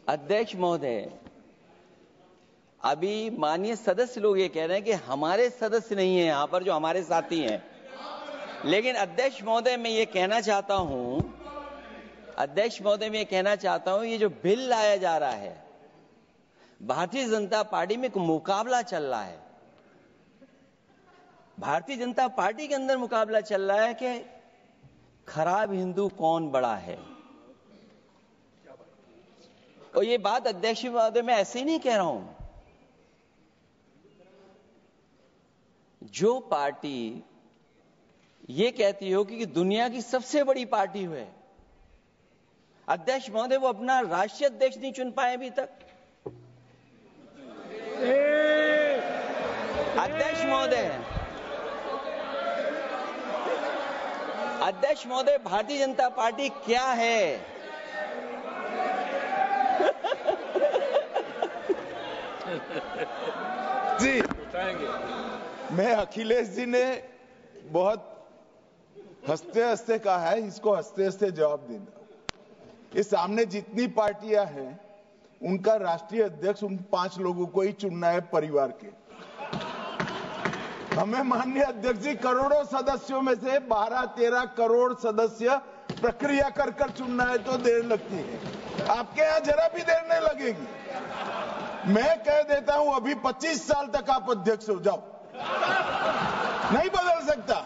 अध्यक्ष महोदय, अभी माननीय सदस्य लोग ये कह रहे हैं कि हमारे सदस्य नहीं है यहां पर जो हमारे साथी हैं, लेकिन अध्यक्ष महोदय मैं ये कहना चाहता हूं, ये जो बिल लाया जा रहा है, भारतीय जनता पार्टी में एक मुकाबला चल रहा है। भारतीय जनता पार्टी के अंदर मुकाबला चल रहा है कि खराब हिंदू कौन बड़ा है। और ये बात अध्यक्ष महोदय मैं ऐसे ही नहीं कह रहा हूं। जो पार्टी ये कहती हो कि दुनिया की सबसे बड़ी पार्टी है, अध्यक्ष महोदय वो अपना राष्ट्रीय अध्यक्ष नहीं चुन पाए अभी तक। अध्यक्ष महोदय भारतीय जनता पार्टी क्या है? जी, मैं अखिलेश जी ने बहुत हंसते हंसते कहा है, इसको हंसते हंसते जवाब देना। इस सामने जितनी पार्टियां हैं उनका राष्ट्रीय अध्यक्ष उन 5 लोगों को ही चुनना है परिवार के। हमें माननीय अध्यक्ष जी करोड़ों सदस्यों में से 12-13 करोड़ सदस्य प्रक्रिया कर कर चुनना है तो देर लगती है। आपके यहां जरा भी देर नहीं लगेगी। मैं कह देता हूं अभी 25 साल तक आप अध्यक्ष हो जाओ, नहीं बदल सकता।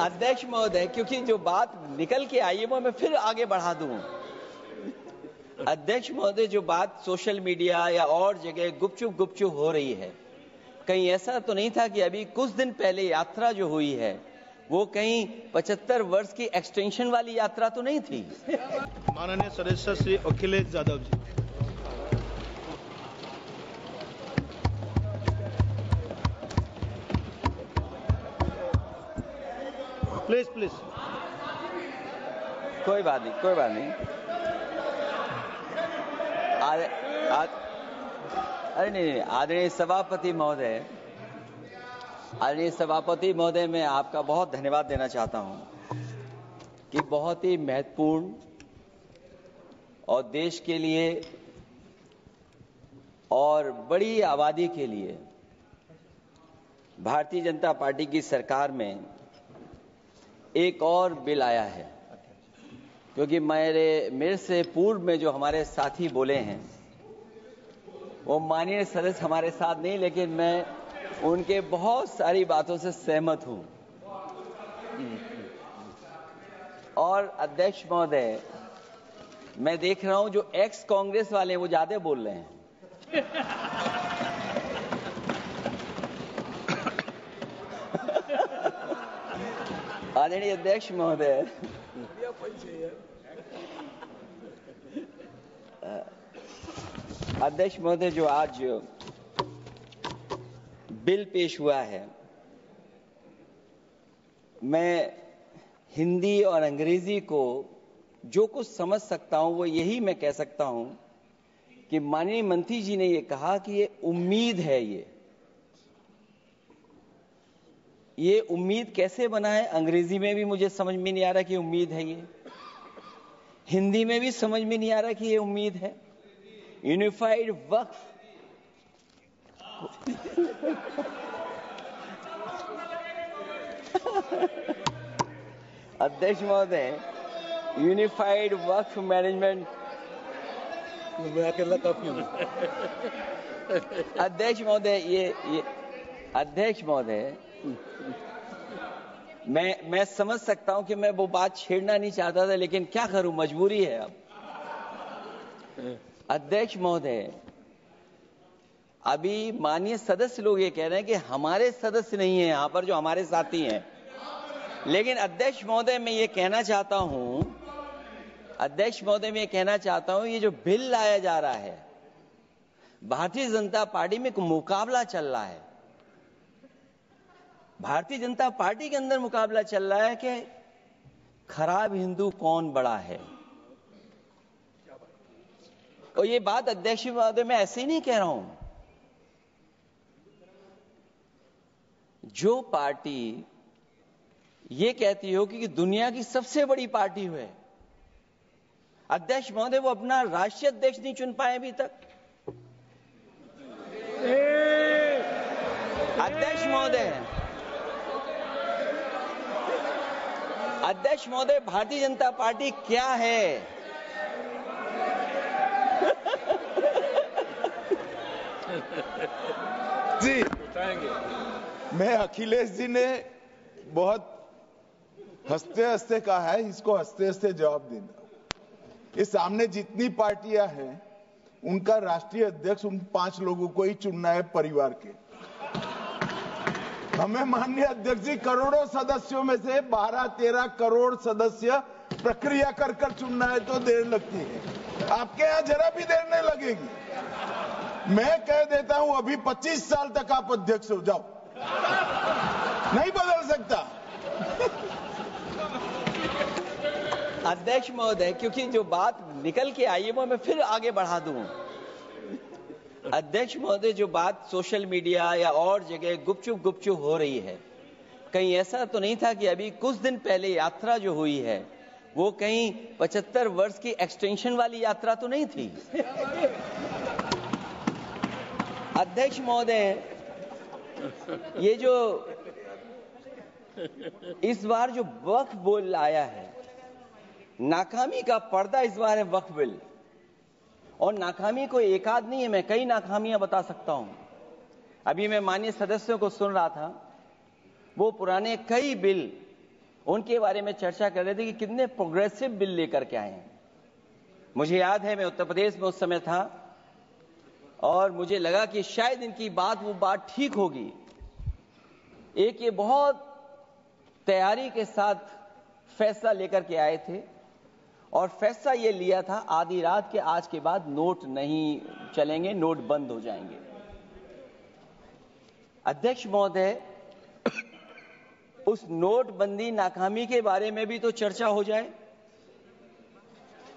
अध्यक्ष महोदय, क्योंकि जो बात निकल के आई है वो मैं फिर आगे बढ़ा दूं। अध्यक्ष महोदय, जो बात सोशल मीडिया या और जगह गुपचुप हो रही है, कहीं ऐसा तो नहीं था कि अभी कुछ दिन पहले यात्रा जो हुई है वो कहीं 75 वर्ष की एक्सटेंशन वाली यात्रा तो नहीं थी? माननीय सदस्य श्री अखिलेश यादव जी। प्लीज। कोई बात नहीं। अरे नहीं, आदरणीय सभापति महोदय, मैं आपका बहुत धन्यवाद देना चाहता हूं कि बहुत ही महत्वपूर्ण और देश के लिए और बड़ी आबादी के लिए भारतीय जनता पार्टी की सरकार में एक और बिल आया है। क्योंकि मेरे से पूर्व में जो हमारे साथी बोले हैं वो माननीय सदस्य हमारे साथ नहीं, लेकिन मैं उनके बहुत सारी बातों से सहमत हूं। और अध्यक्ष महोदय, मैं देख रहा हूं जो एक्स कांग्रेस वाले हैं वो ज्यादा बोल रहे हैं। आदरणीय अध्यक्ष महोदय, जो आज बिल पेश हुआ है, मैं हिंदी और अंग्रेजी को जो कुछ समझ सकता हूं वो यही मैं कह सकता हूं कि माननीय मंत्री जी ने ये कहा कि ये उम्मीद है। ये उम्मीद कैसे बना है? अंग्रेजी में भी मुझे समझ में नहीं आ रहा कि उम्मीद है ये, हिंदी में भी समझ में नहीं आ रहा कि ये उम्मीद है। यूनिफाइड वक्फ अध्यक्ष महोदय, यूनिफाइड वक्फ मैनेजमेंट अध्यक्ष महोदय, मैं समझ सकता हूं कि मैं वो बात छेड़ना नहीं चाहता था, लेकिन क्या करूं, मजबूरी है अब। अध्यक्ष महोदय, अभी माननीय सदस्य लोग ये कह रहे हैं कि हमारे सदस्य नहीं है यहां पर जो हमारे साथी हैं, लेकिन अध्यक्ष महोदय मैं ये कहना चाहता हूं, ये जो बिल लाया जा रहा है, भारतीय जनता पार्टी में एक मुकाबला चल रहा है। भारतीय जनता पार्टी के अंदर मुकाबला चल रहा है कि खराब हिंदू कौन बड़ा है। और ये बात अध्यक्ष महोदय मैं ऐसे ही नहीं कह रहा हूं। जो पार्टी ये कहती हो कि दुनिया की सबसे बड़ी पार्टी है, अध्यक्ष महोदय, वो अपना राष्ट्रीय अध्यक्ष नहीं चुन पाए अभी तक। अध्यक्ष महोदय, भारतीय जनता पार्टी क्या है? जी, मैं अखिलेश जी ने बहुत हंसते हंसते कहा है, इसको हंसते हंसते जवाब देना। इस सामने जितनी पार्टियां हैं उनका राष्ट्रीय अध्यक्ष उन 5 लोगों को ही चुनना है परिवार के। हमें माननीय अध्यक्ष जी करोड़ों सदस्यों में से 12-13 करोड़ सदस्य प्रक्रिया कर कर चुनना है तो देर लगती है। आपके यहां जरा भी देर नहीं लगेगी। मैं कह देता हूं अभी 25 साल तक आप अध्यक्ष हो जाओ, नहीं बदल सकता। अध्यक्ष महोदय, क्योंकि जो बात निकल के आई है वो मैं फिर आगे बढ़ा दूं। अध्यक्ष महोदय, जो बात सोशल मीडिया या और जगह गुपचुप हो रही है, कहीं ऐसा तो नहीं था कि अभी कुछ दिन पहले यात्रा जो हुई है वो कहीं 75 वर्ष की एक्सटेंशन वाली यात्रा तो नहीं थी? अध्यक्ष महोदय, ये जो इस बार जो वक्फ बिल आया है, नाकामी का पर्दा इस बार है वक्फ बिल। और नाकामी कोई एक आध नहीं है, मैं कई नाकामियां बता सकता हूं। अभी मैं माननीय सदस्यों को सुन रहा था, वो पुराने कई बिल उनके बारे में चर्चा कर रहे थे कि कितने प्रोग्रेसिव बिल लेकर के आए हैं। मुझे याद है, मैं उत्तर प्रदेश में उस समय था और मुझे लगा कि शायद इनकी वो बात ठीक होगी। एक ये बहुत तैयारी के साथ फैसला लेकर के आए थे और फैसला ये लिया था, आधी रात के आज के बाद नोट नहीं चलेंगे, नोट बंद हो जाएंगे। अध्यक्ष महोदय, उस नोटबंदी नाकामी के बारे में भी तो चर्चा हो जाए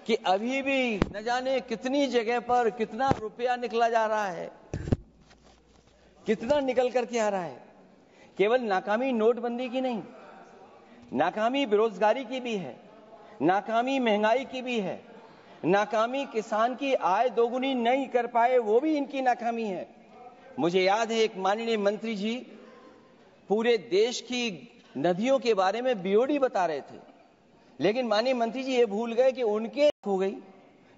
कि अभी भी न जाने कितनी जगह पर कितना रुपया निकला जा रहा है, कितना निकल करके आ रहा है। केवल नाकामी नोटबंदी की नहीं, नाकामी बेरोजगारी की भी है, नाकामी महंगाई की भी है, नाकामी किसान की आय दोगुनी नहीं कर पाए वो भी इनकी नाकामी है। मुझे याद है, एक माननीय मंत्री जी पूरे देश की नदियों के बारे में बीओडी बता रहे थे, लेकिन माननीय मंत्री जी ये भूल गए कि उनके हो गई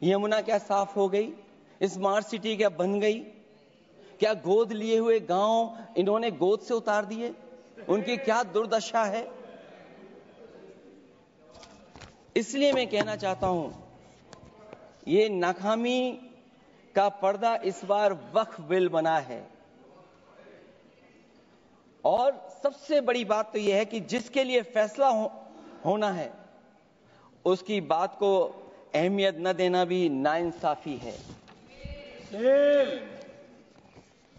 यमुना क्या साफ हो गई, स्मार्ट सिटी क्या बन गई, क्या गोद लिए हुए गांव इन्होंने गोद से उतार दिए, उनकी क्या दुर्दशा है। इसलिए मैं कहना चाहता हूं, ये नाकामी का पर्दा इस बार वक्फ बिल बना है। और सबसे बड़ी बात तो यह है कि जिसके लिए फैसला होना है उसकी बात को अहमियत न देना भी नाइंसाफी है।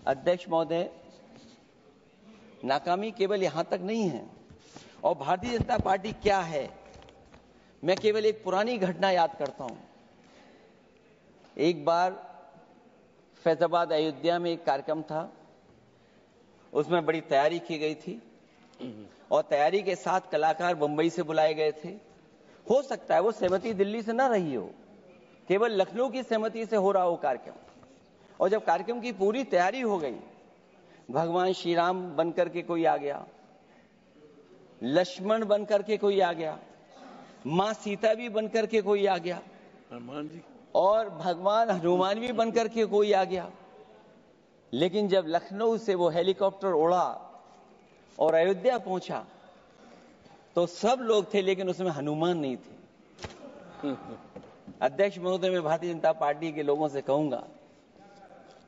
अध्यक्ष महोदय, नाकामी केवल यहां तक नहीं है। और भारतीय जनता पार्टी क्या है, मैं केवल एक पुरानी घटना याद करता हूं। एक बार फैजाबाद अयोध्या में एक कार्यक्रम था, उसमें बड़ी तैयारी की गई थी और तैयारी के साथ कलाकार मुंबई से बुलाए गए थे। हो सकता है वो सहमति दिल्ली से ना रही हो, केवल लखनऊ की सहमति से हो रहा हो कार्यक्रम। और जब कार्यक्रम की पूरी तैयारी हो गई, भगवान श्री राम बनकर के कोई आ गया, लक्ष्मण बनकर के कोई आ गया, मां सीता भी बनकर के कोई आ गया, हनुमान जी, और भगवान हनुमान भी बनकर के कोई आ गया। लेकिन जब लखनऊ से वो हेलीकॉप्टर उड़ा और अयोध्या पहुंचा तो सब लोग थे, लेकिन उसमें हनुमान नहीं थे। अध्यक्ष महोदय, मैं भारतीय जनता पार्टी के लोगों से कहूंगा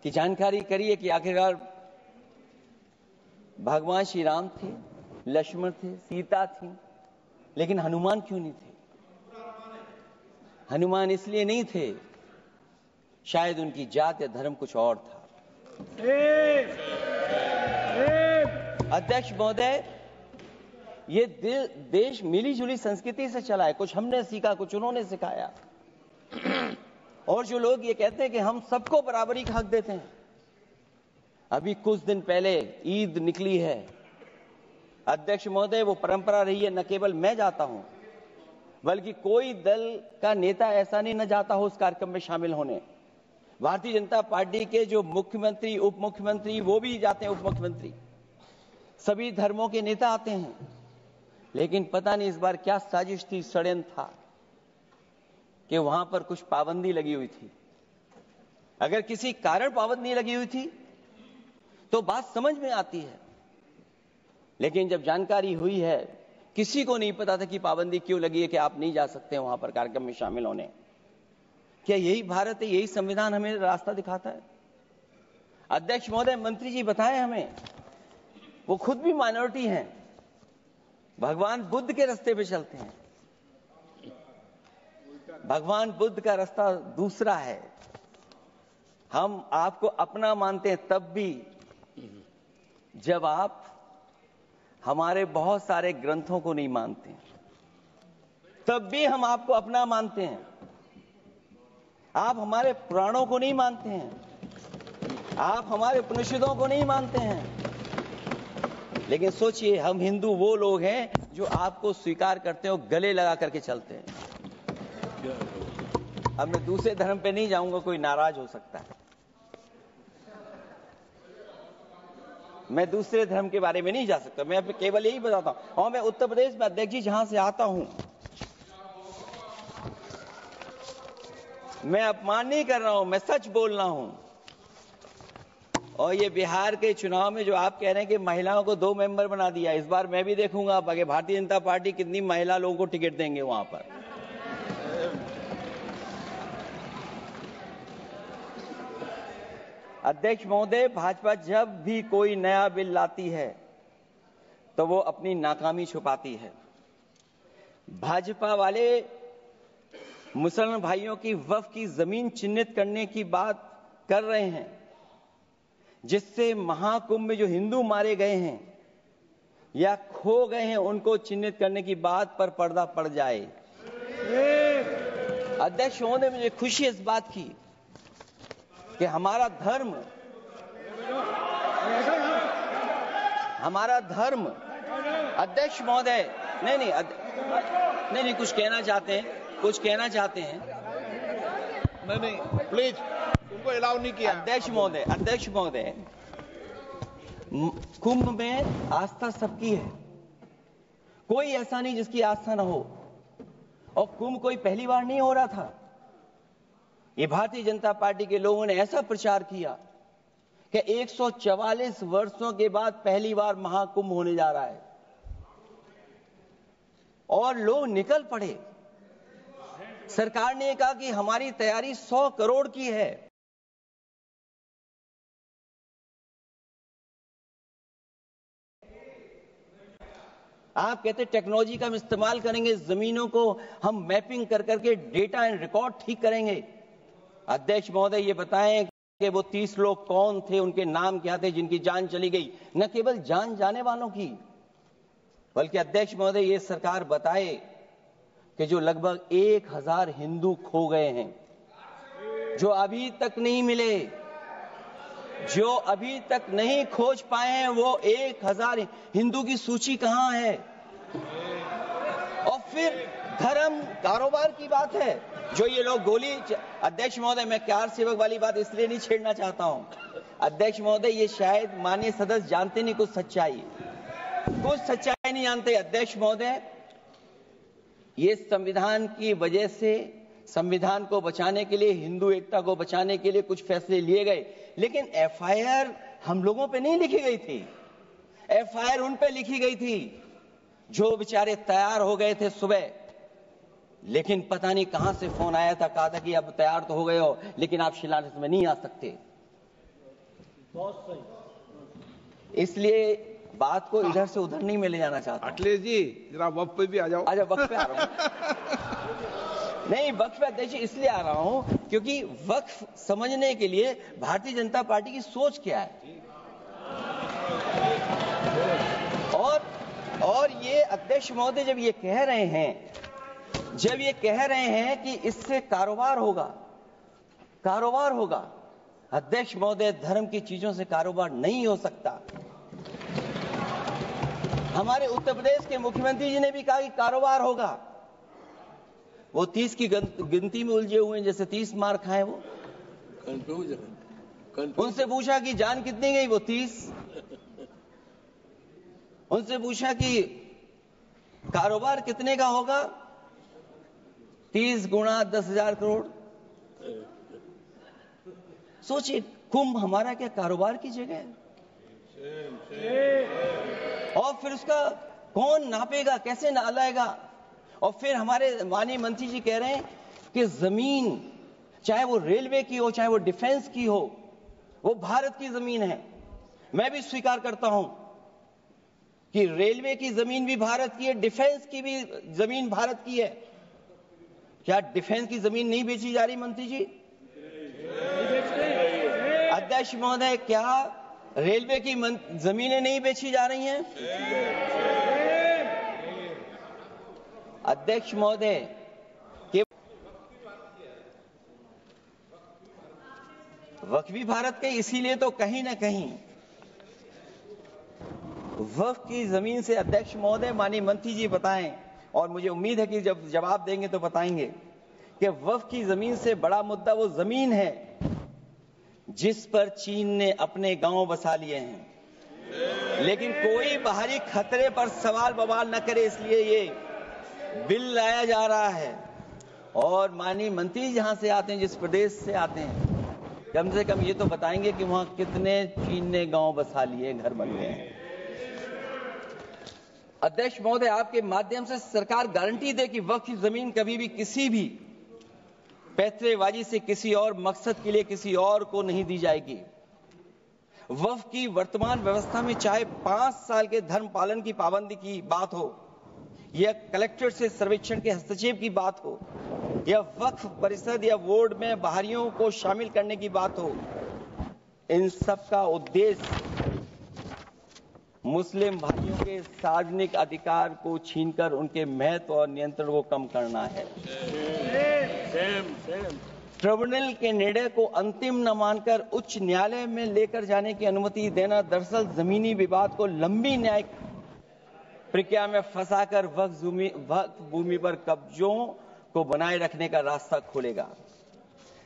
कि जानकारी करिए कि आखिरकार भगवान श्री राम थे, लक्ष्मण थे, सीता थी, लेकिन हनुमान क्यों नहीं थे? हनुमान इसलिए नहीं थे, शायद उनकी जात या धर्म कुछ और था। अध्यक्ष महोदय, ये देश मिली जुली संस्कृति से चला है। कुछ हमने सीखा, कुछ उन्होंने सिखाया। और जो लोग ये कहते हैं कि हम सबको बराबरी का हक देते हैं, अभी कुछ दिन पहले ईद निकली है। अध्यक्ष महोदय, वो परंपरा रही है, न केवल मैं जाता हूं, बल्कि कोई दल का नेता ऐसा नहीं न जाता हो उस कार्यक्रम में शामिल होने। भारतीय जनता पार्टी के जो मुख्यमंत्री, उप मुख्यमंत्री, वो भी जाते हैं, उप मुख्यमंत्री, सभी धर्मों के नेता आते हैं। लेकिन पता नहीं इस बार क्या साजिश थी, षड्यंत्र था कि वहां पर कुछ पाबंदी लगी हुई थी। अगर किसी कारण पाबंदी लगी हुई थी तो बात समझ में आती है, लेकिन जब जानकारी हुई है, किसी को नहीं पता था कि पाबंदी क्यों लगी है कि आप नहीं जा सकते वहां पर कार्यक्रम में शामिल होने। क्या यही भारत है, यही संविधान हमें रास्ता दिखाता है? अध्यक्ष महोदय, मंत्री जी बताएं हमें, वो खुद भी माइनॉरिटी हैं, भगवान बुद्ध के रास्ते पे चलते हैं। भगवान बुद्ध का रास्ता दूसरा है। हम आपको अपना मानते हैं तब भी जब आप हमारे बहुत सारे ग्रंथों को नहीं मानते, तब भी हम आपको अपना मानते हैं। आप हमारे पुराणों को नहीं मानते हैं, आप हमारे उपनिषदों को नहीं मानते हैं। लेकिन सोचिए, हम हिंदू वो लोग हैं जो आपको स्वीकार करते हैं और गले लगा करके चलते हैं। अब मैं दूसरे धर्म पे नहीं जाऊंगा, कोई नाराज हो सकता है। मैं दूसरे धर्म के बारे में नहीं जा सकता, मैं केवल यही बताता हूं। और मैं उत्तर प्रदेश में, अध्यक्ष जी, जहां से आता हूं, मैं अपमान नहीं कर रहा हूं, मैं सच बोल रहा हूं। और ये बिहार के चुनाव में जो आप कह रहे हैं कि महिलाओं को 2 मेंबर बना दिया, इस बार मैं भी देखूंगा आगे भारतीय जनता पार्टी कितनी महिला लोगों को टिकट देंगे वहां पर। अध्यक्ष महोदय, भाजपा जब भी कोई नया बिल लाती है तो वो अपनी नाकामी छुपाती है। भाजपा वाले मुसलमान भाइयों की वक्फ की जमीन चिन्हित करने की बात कर रहे हैं, जिससे महाकुंभ में जो हिंदू मारे गए हैं या खो गए हैं उनको चिन्हित करने की बात पर पर्दा पड़ जाए। अध्यक्ष महोदय, मुझे खुशी इस बात की कि हमारा धर्म, अध्यक्ष महोदय, नहीं, कुछ कहना चाहते हैं। नहीं, प्लीज, उनको अलाउ नहीं किया। अध्यक्ष महोदय, कुंभ में आस्था सबकी है, कोई ऐसा नहीं जिसकी आस्था ना हो। और कुंभ कोई पहली बार नहीं हो रहा था। ये भारतीय जनता पार्टी के लोगों ने ऐसा प्रचार किया कि 144 वर्षों के बाद पहली बार महाकुंभ होने जा रहा है, और लोग निकल पड़े। सरकार ने कहा कि हमारी तैयारी 100 करोड़ की है। आप कहते टेक्नोलॉजी का हम इस्तेमाल करेंगे, जमीनों को हम मैपिंग कर करके डेटा एंड रिकॉर्ड ठीक करेंगे। अध्यक्ष महोदय, ये बताएं कि वो 30 लोग कौन थे, उनके नाम क्या थे जिनकी जान चली गई? न केवल जान जाने वालों की, बल्कि अध्यक्ष महोदय, ये सरकार बताए कि जो लगभग 1000 हिंदू खो गए हैं, जो अभी तक नहीं मिले, जो अभी तक नहीं खोज पाए हैं, वो 1000 हिंदू की सूची कहां है? और फिर धर्म कारोबार की बात है, जो ये लोग गोली। अध्यक्ष महोदय, मैं कार सेवक वाली बात इसलिए नहीं छेड़ना चाहता हूं। अध्यक्ष महोदय, ये शायद माननीय सदस्य जानते नहीं कुछ सच्चाई नहीं जानते। अध्यक्ष महोदय, ये संविधान की वजह से, संविधान को बचाने के लिए, हिंदू एकता को बचाने के लिए कुछ फैसले लिए गए, लेकिन एफआईआर हम लोगों पे नहीं लिखी गई थी। एफआईआर उन पे लिखी गई थी जो बेचारे तैयार हो गए थे सुबह, लेकिन पता नहीं कहां से फोन आया था, कहा था कि अब तैयार तो हो गए हो, लेकिन आप शिलान्यास में नहीं आ सकते। बहुत सही। इसलिए बात को इधर से उधर नहीं में ले जाना चाहता। अखिलेश जी, जरा वक्त पे भी आ जाओ। अच्छा, वक्त पे आ रहा हूं। नहीं, वक्त पे अध्यक्ष इसलिए आ रहा हूं क्योंकि वक्त समझने के लिए भारतीय जनता पार्टी की सोच क्या है। और ये अध्यक्ष महोदय जब ये कह रहे हैं कि इससे कारोबार होगा, अध्यक्ष महोदय, धर्म की चीजों से कारोबार नहीं हो सकता। हमारे उत्तर प्रदेश के मुख्यमंत्री जी ने भी कहा कि कारोबार होगा। वो 30 की गिनती में उलझे हुए हैं, जैसे 30 मार खाए वो। उनसे पूछा कि जान कितनी गई, वो 30। उनसे पूछा कि कारोबार कितने का होगा, 30 गुणा 10,000 करोड़। सोचिए, कुंभ हमारा क्या कारोबार की जगह है? और फिर उसका कौन नापेगा, कैसे नालाएगा? और फिर हमारे माननीय मंत्री जी कह रहे हैं कि जमीन, चाहे वो रेलवे की हो, चाहे वो डिफेंस की हो, वो भारत की जमीन है। मैं भी स्वीकार करता हूं कि रेलवे की जमीन भी भारत की है, डिफेंस की भी जमीन भारत की है। क्या डिफेंस की जमीन नहीं बेची जा रही मंत्री जी? अध्यक्ष महोदय, क्या रेलवे की जमीनें नहीं बेची जा रही हैं? अध्यक्ष महोदय, वक्फ भी भारत के, इसीलिए तो कहीं ना कहीं वक्फ की जमीन से, अध्यक्ष महोदय माननीय मंत्री जी बताएं, और मुझे उम्मीद है कि जब जवाब देंगे तो बताएंगे कि वक्फ की जमीन से बड़ा मुद्दा वो जमीन है जिस पर चीन ने अपने गांव बसा लिए हैं, लेकिन कोई बाहरी खतरे पर सवाल बवाल न करे, इसलिए ये बिल लाया जा रहा है। और माननीय मंत्री जहां से आते हैं, जिस प्रदेश से आते हैं, कम से कम ये तो बताएंगे कि वहां कितने चीन ने गांव बसा लिए, घर बन गए हैं। अध्यक्ष महोदय, आपके माध्यम से सरकार गारंटी दे कि वक्फ की जमीन कभी भी किसी भी पैतरेबाजी से किसी और मकसद के लिए किसी और को नहीं दी जाएगी। वक्फ की वर्तमान व्यवस्था में चाहे 5 साल के धर्म पालन की पाबंदी की बात हो, या कलेक्टर से सर्वेक्षण के हस्तक्षेप की बात हो, या वक्फ परिषद या बोर्ड में बाहरियों को शामिल करने की बात हो, इन सब का उद्देश्य मुस्लिम भाइयों के सार्वजनिक अधिकार को छीनकर उनके महत्व और नियंत्रण को कम करना है। ट्रिब्यूनल के निर्णय को अंतिम न मानकर उच्च न्यायालय में लेकर जाने की अनुमति देना दरअसल जमीनी विवाद को लंबी न्यायिक प्रक्रिया में फंसाकर वक्फ भूमि पर कब्जों को बनाए रखने का रास्ता खोलेगा।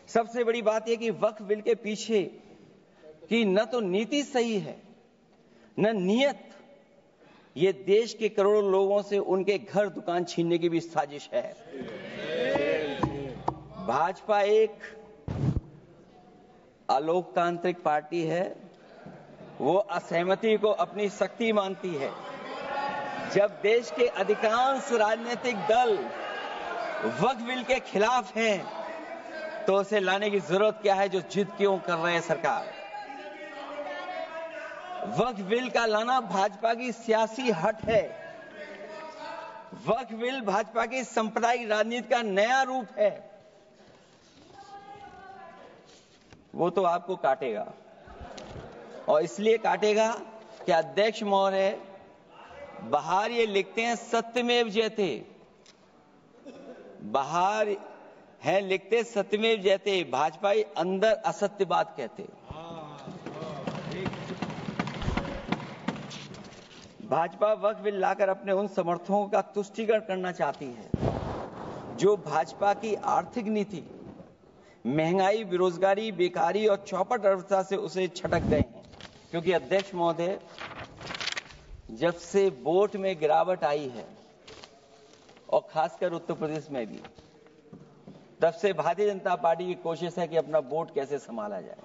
सबसे बड़ी बात यह कि वक्फ बिल के पीछे की न तो नीति सही है, न नियत। ये देश के करोड़ों लोगों से उनके घर दुकान छीनने की भी साजिश है। भाजपा एक अलोकतांत्रिक पार्टी है, वो असहमति को अपनी शक्ति मानती है। जब देश के अधिकांश राजनीतिक दल वक्फ बिल के खिलाफ हैं, तो उसे लाने की जरूरत क्या है, जो जिद क्यों कर रहे हैं सरकार? वक्फ बिल का लाना भाजपा की सियासी हट है। वक्फ बिल भाजपा की सांप्रदायिक राजनीति का नया रूप है। वो तो आपको काटेगा, और इसलिए काटेगा कि अध्यक्ष महोदय बाहर ये लिखते हैं सत्यमेव जयते, बाहर है लिखते सत्यमेव जयते, भाजपाई अंदर असत्य बात कहते। भाजपा वक्फ बिल लाकर अपने उन समर्थकों का तुष्टीकरण करना चाहती है जो भाजपा की आर्थिक नीति, महंगाई, बेरोजगारी, बेकारी और चौपट अर्थव्यवस्था से उसे छटक गए हैं। क्योंकि अध्यक्ष महोदय, जब से वोट में गिरावट आई है, और खासकर उत्तर प्रदेश में भी, तब से भारतीय जनता पार्टी की कोशिश है कि अपना वोट कैसे संभाला जाए।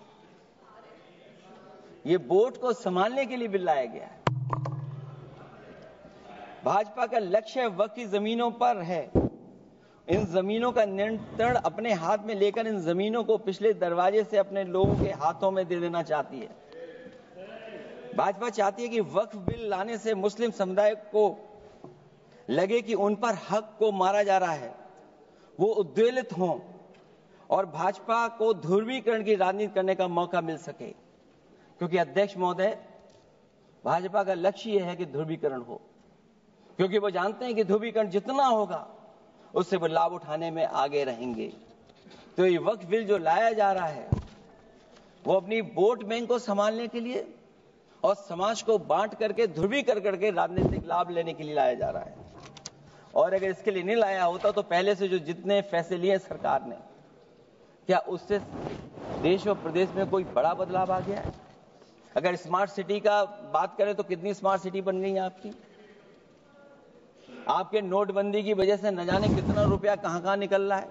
ये वोट को संभालने के लिए बिल लाया गया है। भाजपा का लक्ष्य वक्फ की जमीनों पर है। इन जमीनों का नियंत्रण अपने हाथ में लेकर इन जमीनों को पिछले दरवाजे से अपने लोगों के हाथों में दे देना चाहती है। भाजपा चाहती है कि वक्फ बिल लाने से मुस्लिम समुदाय को लगे कि उन पर हक को मारा जा रहा है, वो उद्वेलित हों और भाजपा को ध्रुवीकरण की राजनीति करने का मौका मिल सके। क्योंकि अध्यक्ष महोदय, भाजपा का लक्ष्य यह है कि ध्रुवीकरण हो, क्योंकि वो जानते हैं कि ध्रुवीकरण जितना होगा उससे वो लाभ उठाने में आगे रहेंगे। तो ये वक्फ बिल जो लाया जा रहा है, वो अपनी वोट बैंक को संभालने के लिए और समाज को बांट करके ध्रुवीकरण करके राजनीतिक लाभ लेने के लिए लाया जा रहा है। और अगर इसके लिए नहीं लाया होता तो पहले से जो जितने फैसले लिए सरकार ने, क्या उससे देश और प्रदेश में कोई बड़ा बदलाव आ गया है? अगर स्मार्ट सिटी का बात करें तो कितनी स्मार्ट सिटी बन गई है आपकी? आपके नोटबंदी की वजह से न जाने कितना रुपया कहां निकल रहा है।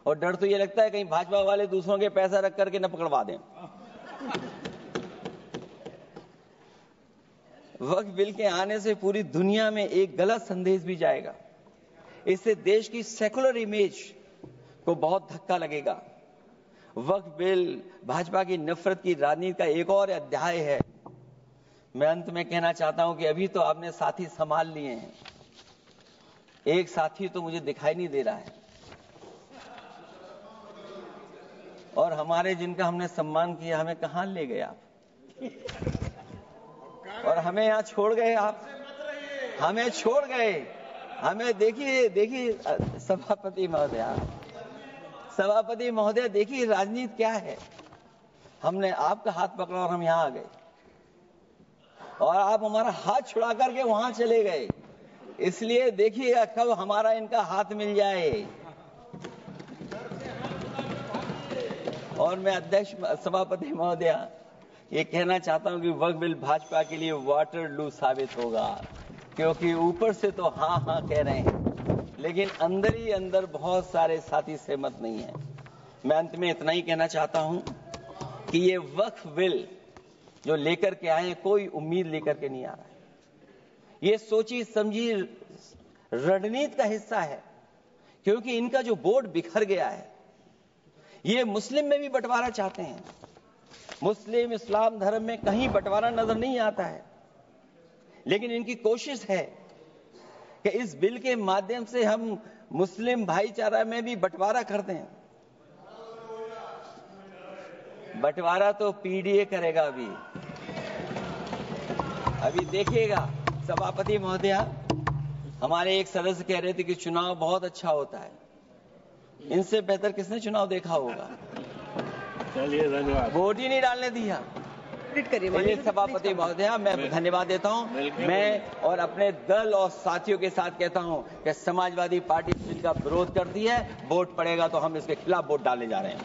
और डर तो ये लगता है कहीं भाजपा वाले दूसरों के पैसा रख करके न पकड़वा दें। वक्फ बिल के आने से पूरी दुनिया में एक गलत संदेश भी जाएगा। इससे देश की सेकुलर इमेज को बहुत धक्का लगेगा। वक्फ बिल भाजपा की नफरत की राजनीति का एक और अध्याय है। मैं अंत में कहना चाहता हूं कि अभी तो आपने साथी संभाल लिए हैं, एक साथी तो मुझे दिखाई नहीं दे रहा है। और हमारे जिनका हमने सम्मान किया, हमें कहां ले गए आप? और हमें यहां छोड़ गए आप, हमें छोड़ गए। हमें देखिए सभापति महोदय देखिए राजनीति क्या है। हमने आपका हाथ पकड़ा और हम यहां आ गए, और आप हमारा हाथ छुड़ा करके वहां चले गए। इसलिए देखिएगा कब हमारा इनका हाथ मिल जाए। और मैं अध्यक्ष सभापति महोदय ये कहना चाहता हूं कि वक्फ बिल भाजपा के लिए वाटरलू साबित होगा, क्योंकि ऊपर से तो हाँ कह रहे हैं, लेकिन अंदर ही अंदर बहुत सारे साथी सहमत नहीं है। मैं अंत में इतना ही कहना चाहता हूं कि ये वक्फ बिल जो लेकर के आए, कोई उम्मीद लेकर के नहीं आ रहा है। ये सोची समझी रणनीति का हिस्सा है, क्योंकि इनका जो बोर्ड बिखर गया है, ये मुस्लिम में भी बंटवारा चाहते हैं। मुस्लिम इस्लाम धर्म में कहीं बंटवारा नजर नहीं आता है, लेकिन इनकी कोशिश है कि इस बिल के माध्यम से हम मुस्लिम भाईचारा में भी बंटवारा करते हैं। बंटवारा तो पीडीए करेगा। अभी देखिएगा सभापति महोदय, हमारे एक सदस्य कह रहे थे कि चुनाव बहुत अच्छा होता है। इनसे बेहतर किसने चुनाव देखा होगा? चलिए धन्यवाद। वोट ही नहीं डालने दिया। सभापति महोदय, मैं धन्यवाद देता हूं। मैं और अपने दल और साथियों के साथ कहता हूं कि समाजवादी पार्टी बिल का विरोध करती है। वोट पड़ेगा तो हम इसके खिलाफ वोट डालने जा रहे हैं।